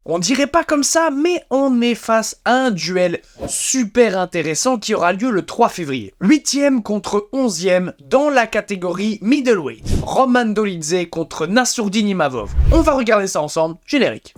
On dirait pas comme ça, mais on est face à un duel super intéressant qui aura lieu le 3 février. 8e contre 11e dans la catégorie middleweight. Roman Dolidze contre Nassourdine Imavov. On va regarder ça ensemble, générique.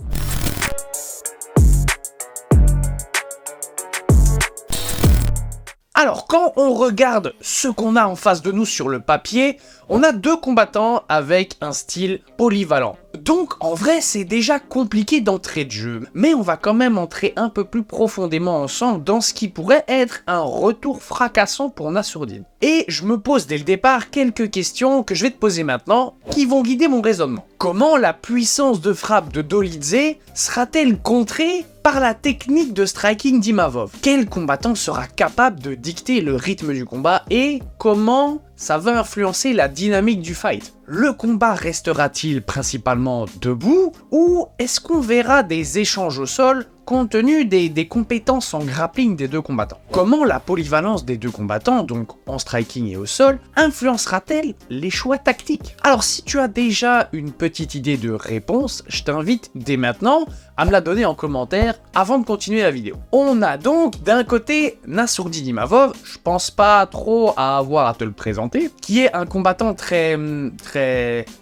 Alors, quand on regarde ce qu'on a en face de nous sur le papier, on a deux combattants avec un style polyvalent. Donc, en vrai, c'est déjà compliqué d'entrer de jeu, mais on va quand même entrer un peu plus profondément ensemble dans ce qui pourrait être un retour fracassant pour Nassourdine. Et je me pose dès le départ quelques questions que je vais te poser maintenant, qui vont guider mon raisonnement. Comment la puissance de frappe de Dolidze sera-t-elle contrée par la technique de striking d'Imavov? Quel combattant sera capable de dicter le rythme du combat et comment ça va influencer la dynamique du fight? Le combat restera-t-il principalement debout ou est-ce qu'on verra des échanges au sol compte tenu des compétences en grappling des deux combattants? Comment la polyvalence des deux combattants, donc en striking et au sol, influencera-t-elle les choix tactiques? Alors si tu as déjà une petite idée de réponse, je t'invite dès maintenant à me la donner en commentaire avant de continuer la vidéo. On a donc d'un côté Nassourdine Imavov, je pense pas trop à avoir à te le présenter, qui est un combattant très...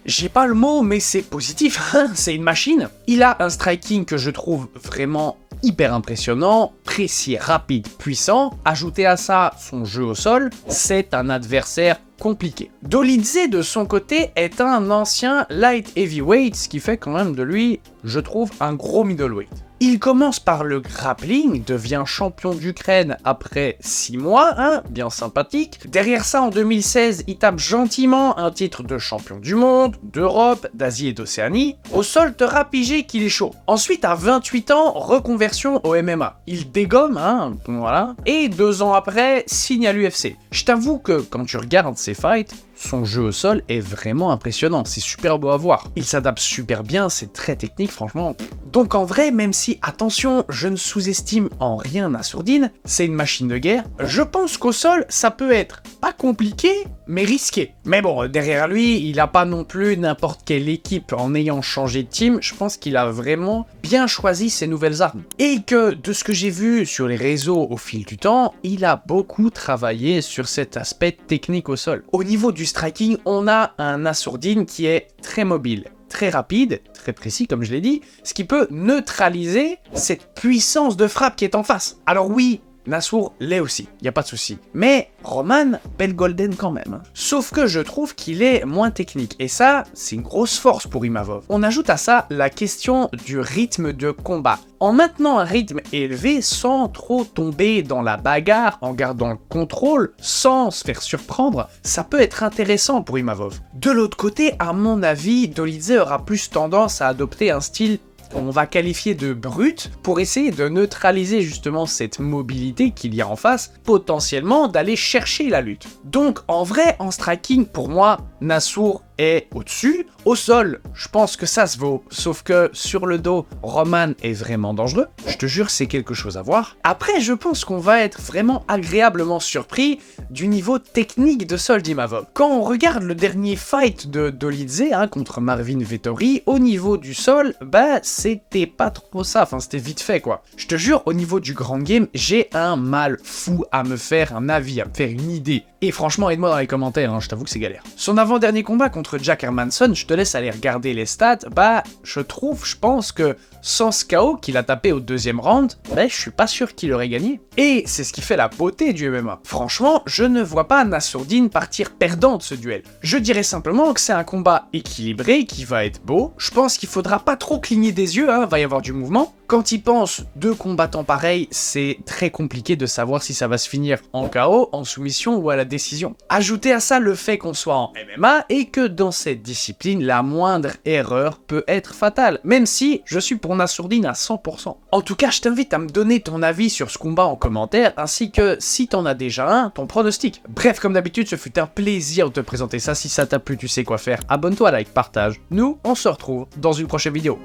j'ai pas le mot mais c'est positif, c'est une machine. Il a un striking que je trouve vraiment hyper impressionnant, précis, rapide, puissant. Ajouté à ça son jeu au sol, c'est un adversaire compliqué. Dolidze de son côté est un ancien light heavyweight, ce qui fait quand même de lui, je trouve, un gros middleweight. Il commence par le grappling, devient champion d'Ukraine après 6 mois, bien sympathique. Derrière ça, en 2016, il tape gentiment un titre de champion du monde, d'Europe, d'Asie et d'Océanie. Au sol, te rapigé qu'il est chaud. Ensuite, à 28 ans, reconversion au MMA. Il dégomme, voilà. Et 2 ans après, signe à l'UFC. Je t'avoue que quand tu regardes ses fights, son jeu au sol est vraiment impressionnant, c'est super beau à voir. Il s'adapte super bien, c'est très technique franchement. Donc en vrai, même si, attention, je ne sous-estime en rien Nassourdine, c'est une machine de guerre, je pense qu'au sol, ça peut être pas compliqué, mais risqué. Mais bon, derrière lui, il a pas non plus n'importe quelle équipe en ayant changé de team, je pense qu'il a vraiment bien choisi ses nouvelles armes. Et que, de ce que j'ai vu sur les réseaux au fil du temps, il a beaucoup travaillé sur cet aspect technique au sol. Au niveau du striking, on a un Nassourdine qui est très mobile, très rapide, très précis comme je l'ai dit, ce qui peut neutraliser cette puissance de frappe qui est en face. Alors oui, Nassour l'est aussi, y a pas de souci. Mais Roman belle golden quand même. Sauf que je trouve qu'il est moins technique, et ça, c'est une grosse force pour Imavov. On ajoute à ça la question du rythme de combat. En maintenant un rythme élevé sans trop tomber dans la bagarre, en gardant le contrôle, sans se faire surprendre, ça peut être intéressant pour Imavov. De l'autre côté, à mon avis, Dolidze aura plus tendance à adopter un style qu'on va qualifier de brut pour essayer de neutraliser justement cette mobilité qu'il y a en face, potentiellement d'aller chercher la lutte. Donc en vrai, en striking, pour moi, Nassour est au-dessus. Au sol, je pense que ça se vaut, sauf que sur le dos, Roman est vraiment dangereux. Je te jure, c'est quelque chose à voir. Après, je pense qu'on va être vraiment agréablement surpris du niveau technique de sol d'Imavov. Quand on regarde le dernier fight de Dolidze contre Marvin Vettori, au niveau du sol, c'était pas trop ça, enfin c'était vite fait quoi. Je te jure, au niveau du grand game, j'ai un mal fou à me faire un avis, à me faire une idée. Et franchement, aide-moi dans les commentaires, je t'avoue que c'est galère. Son avant-dernier combat contre Jack Hermansson, je te laisse aller regarder les stats, je pense que sans ce KO qu'il a tapé au 2e round, je suis pas sûr qu'il aurait gagné. Et c'est ce qui fait la beauté du MMA. Franchement, je ne vois pas Nassourdine partir perdant de ce duel. Je dirais simplement que c'est un combat équilibré qui va être beau. Je pense qu'il faudra pas trop cligner des yeux, va y avoir du mouvement. Quand il pense deux combattants pareils, c'est très compliqué de savoir si ça va se finir en KO, en soumission ou à la décision. Ajoutez à ça le fait qu'on soit en MMA et que dans cette discipline, la moindre erreur peut être fatale, même si je suis pour Nassourdine à 100%. En tout cas, je t'invite à me donner ton avis sur ce combat en commentaire, ainsi que, si t'en as déjà un, ton pronostic. Bref, comme d'habitude, ce fut un plaisir de te présenter ça. Si ça t'a plu, tu sais quoi faire. Abonne-toi, like, partage. Nous, on se retrouve dans une prochaine vidéo.